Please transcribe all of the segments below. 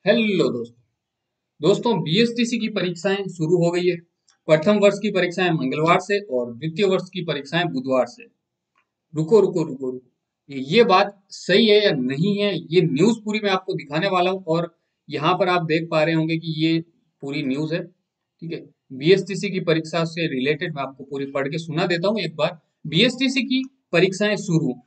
Hello दोस्तों BSTC की परीक्षाएं शुरू हो गई है। प्रथम वर्ष की परीक्षाएं मंगलवार से और द्वितीय वर्ष की परीक्षाएं बुधवार से। रुको ये बात सही है या नहीं है, ये न्यूज़ पूरी मैं आपको दिखाने वाला हूँ। और यहाँ पर आप देख पा रहे होंगे कि ये पूरी न्यूज़ है। ठीक है, बीएसटीसी की परीक्षा से रिलेटेड मैं आपको पूरी पढ़ के सुना देता हूँ एक बार। बीएसटीसी की परीक्षाएं शुरू।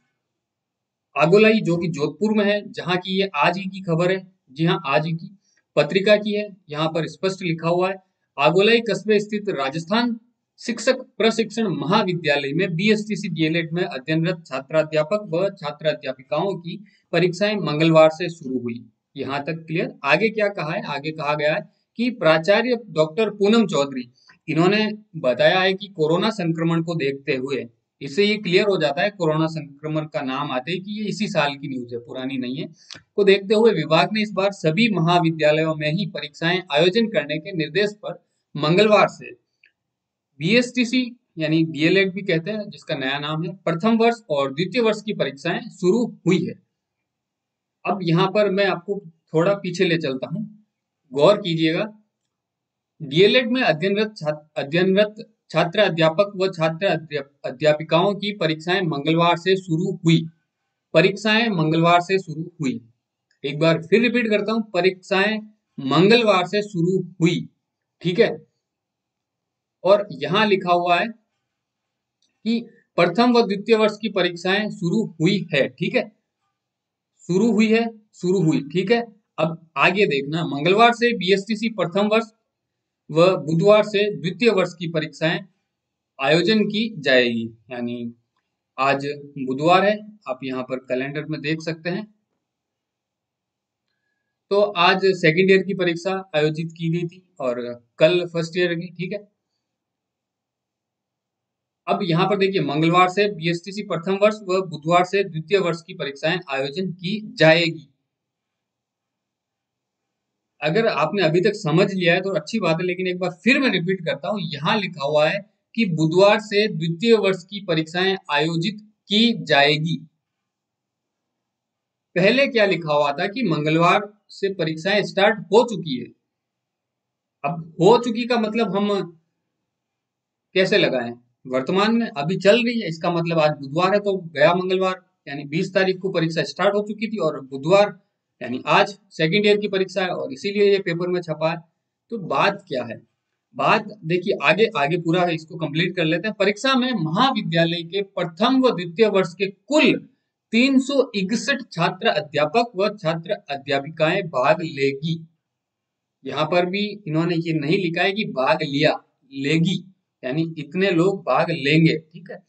आगोलाई जो कि जोधपुर में है, जहाँ की ये आज ही की खबर है। जी हाँ, आज ही की पत्रिका की है। यहाँ पर स्पष्ट लिखा हुआ है, आगोलाई कस्बे स्थित राजस्थान शिक्षक प्रशिक्षण महाविद्यालय में बीएसटीसी डीएलएड में अध्ययनरत छात्राध्यापक व छात्राध्यापिकाओं की परीक्षाएं मंगलवार से शुरू हुई। यहाँ तक क्लियर। आगे क्या कहा है, आगे कहा गया है कि प्राचार्य डॉक्टर पूनम चौधरी, इन्होंने बताया है कि कोरोना संक्रमण को देखते हुए, इससे ये क्लियर हो जाता है कोरोना संक्रमण का नाम आते ही कि ये इसी साल की न्यूज है, पुरानी नहीं है, को देखते हुए विभाग ने इस बार सभी महाविद्यालयों में ही परीक्षाएं आयोजन करने के निर्देश पर मंगलवार से बीएसटीसी यानी डीएलएड भी कहते हैं, जिसका नया नाम है, प्रथम वर्ष और द्वितीय वर्ष की परीक्षाएं शुरू हुई है। अब यहाँ पर मैं आपको थोड़ा पीछे ले चलता हूँ, गौर कीजिएगा। डीएलएड में अध्ययनरत छात्र अध्यापक व अध्यापिकाओं की परीक्षाएं मंगलवार से शुरू हुई। परीक्षाएं मंगलवार से शुरू हुई। एक बार फिर रिपीट करता हूं, परीक्षाएं मंगलवार से शुरू हुई। ठीक है, और यहां लिखा हुआ है कि प्रथम व द्वितीय वर्ष की परीक्षाएं शुरू हुई है। ठीक है, शुरू हुई है, शुरू हुई। ठीक है, अब आगे देखना, मंगलवार से बीएसटीसी प्रथम वर्ष व बुधवार से द्वितीय वर्ष की परीक्षाएं आयोजन की जाएगी। यानी आज बुधवार है, आप यहाँ पर कैलेंडर में देख सकते हैं। तो आज सेकेंड ईयर की परीक्षा आयोजित की गई थी और कल फर्स्ट ईयर की। ठीक है, अब यहाँ पर देखिए, मंगलवार से बीएसटीसी प्रथम वर्ष व बुधवार से द्वितीय वर्ष की परीक्षाएं आयोजन की जाएगी। अगर आपने अभी तक समझ लिया है तो अच्छी बात है, लेकिन एक बार फिर मैं रिपीट करता हूँ, यहाँ लिखा हुआ है कि बुधवार से द्वितीय वर्ष की परीक्षाएं आयोजित की जाएगी। पहले क्या लिखा हुआ था कि मंगलवार से परीक्षाएं स्टार्ट हो चुकी है। अब हो चुकी का मतलब हम कैसे लगाएं, वर्तमान में अभी चल रही है, इसका मतलब आज बुधवार है तो गया मंगलवार यानी 20 तारीख को परीक्षा स्टार्ट हो चुकी थी और बुधवार यानी आज सेकेंड ईयर की परीक्षा है और इसीलिए ये पेपर में छपा है। तो बात क्या है, बात देखिए, आगे आगे पूरा है, इसको कंप्लीट कर लेते हैं। परीक्षा में महाविद्यालय के प्रथम व द्वितीय वर्ष के कुल 361 छात्र अध्यापक व छात्र अध्यापिकाएं भाग लेगी। यहाँ पर भी इन्होंने ये नहीं लिखा है कि भाग लिया, लेगी, यानी इतने लोग भाग लेंगे। ठीक है,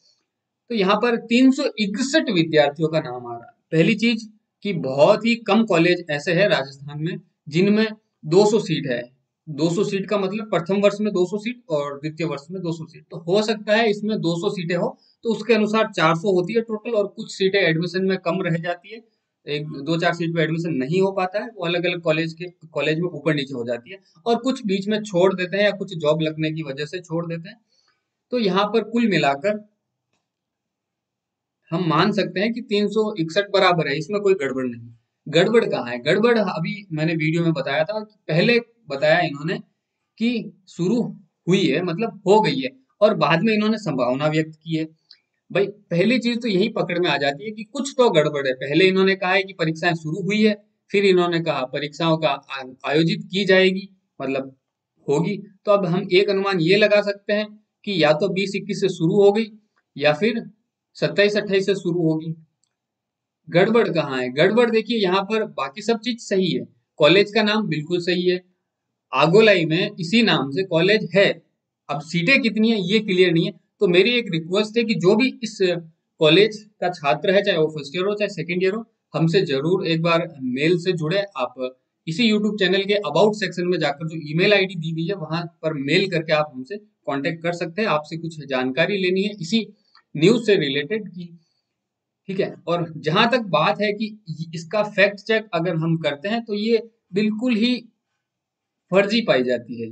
तो यहाँ पर 361 विद्यार्थियों का नाम आ रहा है। पहली चीज कि बहुत ही कम कॉलेज ऐसे हैं राजस्थान में जिनमें 200 सीट है। 200 सीट का मतलब प्रथम वर्ष में 200 सीट और द्वितीय वर्ष में 200 सीट। तो हो सकता है इसमें 200 सीटें हो तो उसके अनुसार 400 होती है टोटल, और कुछ सीटें एडमिशन में कम रह जाती है, एक दो चार सीट पे एडमिशन नहीं हो पाता है, वो अलग अलग कॉलेज में ऊपर नीचे हो जाती है, और कुछ बीच में छोड़ देते हैं या कुछ जॉब लगने की वजह से छोड़ देते हैं। तो यहाँ पर कुल मिलाकर हम मान सकते हैं कि 361 बराबर है, इसमें कोई गड़बड़ नहीं। गड़बड़ कहाँ है, गड़बड़ अभी मैंने वीडियो में बताया था कि पहले बताया इन्होंने कि शुरू हुई है मतलब हो गई है, और बाद में इन्होंने संभावना व्यक्त की है। भाई पहली चीज तो यही पकड़ में आ जाती है कि कुछ तो गड़बड़ है। पहले इन्होंने कहा है कि परीक्षाएं शुरू हुई है, फिर इन्होंने कहा परीक्षाओं का आयोजित की जाएगी, मतलब होगी। तो अब हम एक अनुमान ये लगा सकते हैं कि या तो 20-21 से शुरू हो गई या फिर 27-28 से शुरू होगी। गड़बड़ कहाँ है, गड़बड़ देखिए यहाँ पर बाकी सब चीज सही है, कॉलेज का नाम बिल्कुल सही है, आगोलाई में इसी नाम से कॉलेज है। अब सीटें कितनी है ये क्लियर नहीं है। तो मेरी एक रिक्वेस्ट है कि जो भी इस कॉलेज का छात्र है, चाहे वो फर्स्ट ईयर हो चाहे सेकेंड ईयर हो, हमसे जरूर एक बार मेल से जुड़े। आप इसी यूट्यूब चैनल के अबाउट सेक्शन में जाकर जो ईमेल आईडी दी गई है वहां पर मेल करके आप हमसे कांटेक्ट कर सकते हैं। आपसे कुछ जानकारी लेनी है इसी न्यूज से रिलेटेड की। ठीक है, और जहां तक बात है कि इसका फैक्ट चेक अगर हम करते हैं तो ये बिल्कुल ही फर्जी पाई जाती है।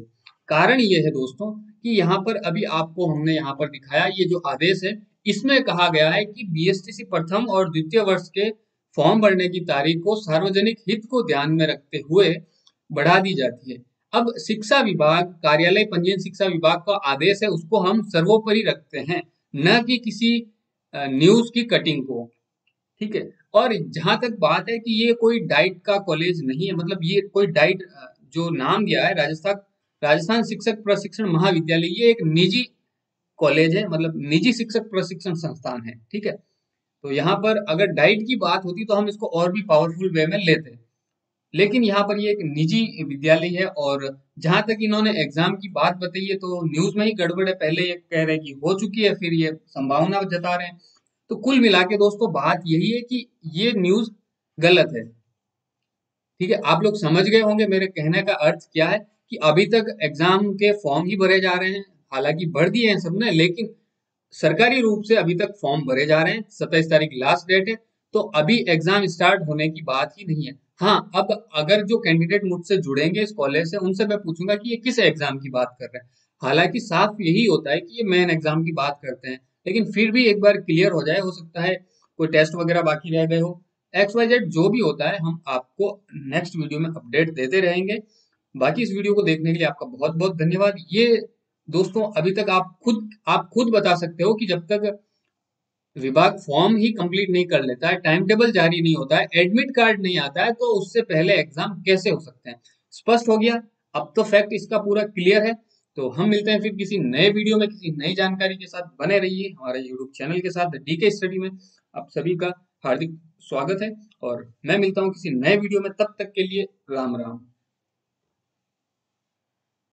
कारण ये है दोस्तों कि यहाँ पर अभी आपको हमने यहाँ पर दिखाया, ये जो आदेश है इसमें कहा गया है कि बीएसटीसी प्रथम और द्वितीय वर्ष के फॉर्म भरने की तारीख को सार्वजनिक हित को ध्यान में रखते हुए बढ़ा दी जाती है। अब शिक्षा विभाग, कार्यालय पंजीयन शिक्षा विभाग का आदेश है, उसको हम सर्वोपरि रखते हैं, न कि किसी न्यूज की कटिंग को। ठीक है। और जहां तक बात है कि ये कोई डाइट का कॉलेज नहीं है, मतलब ये कोई डाइट जो नाम दिया है राजस्थान राजस्थान शिक्षक प्रशिक्षण महाविद्यालय, ये एक निजी कॉलेज है, मतलब निजी शिक्षक प्रशिक्षण संस्थान है। ठीक है। तो यहाँ पर अगर डाइट की बात होती तो हम इसको और भी पावरफुल वे में लेते, लेकिन यहाँ पर ये एक निजी विद्यालय है। और जहां तक इन्होंने एग्जाम की बात बताई है तो न्यूज में ही गड़बड़ है, पहले ये कह रहे हैं कि हो चुकी है, फिर ये संभावना जता रहे हैं। तो कुल मिला के दोस्तों बात यही है कि ये न्यूज गलत है। ठीक है, आप लोग समझ गए होंगे मेरे कहने का अर्थ क्या है, कि अभी तक एग्जाम के फॉर्म ही भरे जा रहे हैं, हालांकि भर दिए हैं सबने, लेकिन सरकारी रूप से अभी तक फॉर्म भरे जा रहे हैं। 27 तारीख लास्ट डेट है, तो अभी एग्जाम स्टार्ट होने की बात ही नहीं है। हाँ, अब अगर जो कैंडिडेट मुझसे जुड़ेंगे इस कॉलेज से, उनसे मैं पूछूंगा कि ये किस एग्जाम की बात कर रहे हैं। हालांकि साफ यही होता है कि ये मेन एग्जाम की बात करते हैं, लेकिन फिर भी एक बार क्लियर हो जाए, हो सकता है कोई टेस्ट वगैरह बाकी रह गए हो, XYZ जो भी होता है, हम आपको नेक्स्ट वीडियो में अपडेट देते रहेंगे। बाकी इस वीडियो को देखने के लिए आपका बहुत बहुत धन्यवाद। ये दोस्तों अभी तक आप खुद बता सकते हो कि जब तक विभाग फॉर्म ही कंप्लीट नहीं कर लेता है, टाइम टेबल जारी नहीं होता है, एडमिट कार्ड नहीं आता है, तो उससे पहले एग्जाम कैसे हो सकते हैं। स्पष्ट हो गया, अब तो फैक्ट इसका पूरा क्लियर है। तो हम मिलते हैं फिर किसी नए वीडियो में, किसी नई जानकारी के साथ। बने रहिए हमारे यूट्यूब चैनल के साथ, DK स्टडी में आप सभी का हार्दिक स्वागत है। और मैं मिलता हूँ किसी नए वीडियो में, तब तक के लिए राम राम।